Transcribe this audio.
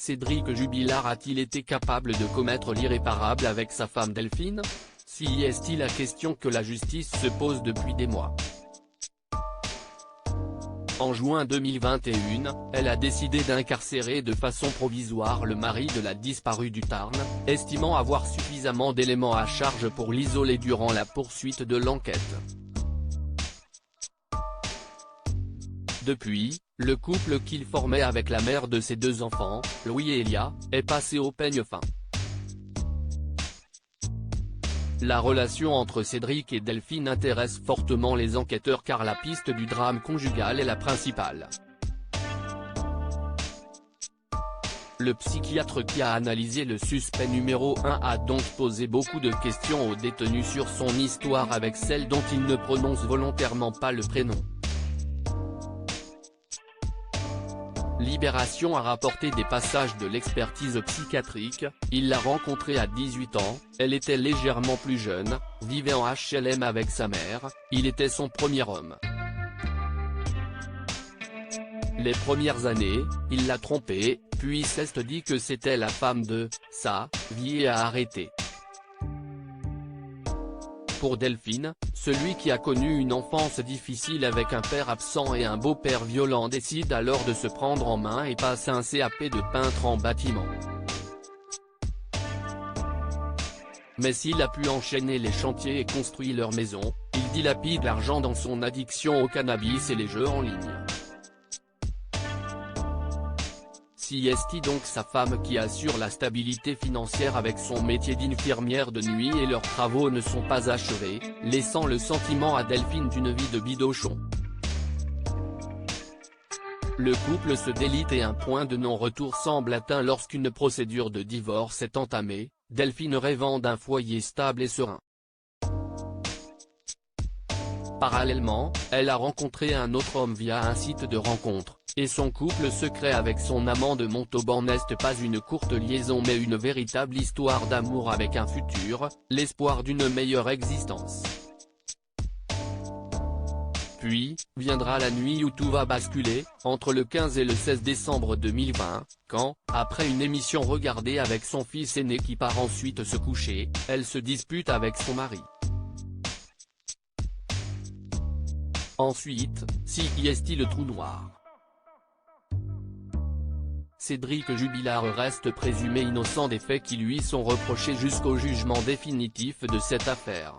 Cédric Jubilard a-t-il été capable de commettre l'irréparable avec sa femme Delphine? Si est la question que la justice se pose depuis des mois. En juin 2021, elle a décidé d'incarcérer de façon provisoire le mari de la disparue du Tarn, estimant avoir suffisamment d'éléments à charge pour l'isoler durant la poursuite de l'enquête. Depuis, le couple qu'il formait avec la mère de ses deux enfants, Louis et Elia, est passé au peigne fin. La relation entre Cédric et Delphine intéresse fortement les enquêteurs car la piste du drame conjugal est la principale. Le psychiatre qui a analysé le suspect numéro 1 a donc posé beaucoup de questions au détenu sur son histoire avec celle dont il ne prononce volontairement pas le prénom. Libération a rapporté des passages de l'expertise psychiatrique. Il l'a rencontrée à 18 ans, elle était légèrement plus jeune, vivait en HLM avec sa mère, il était son premier homme. Les premières années, il l'a trompée, puis s'est dit que c'était la femme de sa vie et a arrêté. Pour Delphine, celui qui a connu une enfance difficile avec un père absent et un beau-père violent décide alors de se prendre en main et passe un CAP de peintre en bâtiment. Mais s'il a pu enchaîner les chantiers et construit leur maison, il dilapide l'argent dans son addiction au cannabis et les jeux en ligne. Si est donc sa femme qui assure la stabilité financière avec son métier d'infirmière de nuit et leurs travaux ne sont pas achevés, laissant le sentiment à Delphine d'une vie de bidochon. Le couple se délite et un point de non-retour semble atteint lorsqu'une procédure de divorce est entamée, Delphine rêvant d'un foyer stable et serein. Parallèlement, elle a rencontré un autre homme via un site de rencontre, et son couple secret avec son amant de Montauban n'est pas une courte liaison mais une véritable histoire d'amour avec un futur, l'espoir d'une meilleure existence. Puis, viendra la nuit où tout va basculer, entre le 15 et le 16 décembre 2020, quand, après une émission regardée avec son fils aîné qui part ensuite se coucher, elle se dispute avec son mari. Ensuite, si est le trou noir. Cédric Jubilard reste présumé innocent des faits qui lui sont reprochés jusqu'au jugement définitif de cette affaire.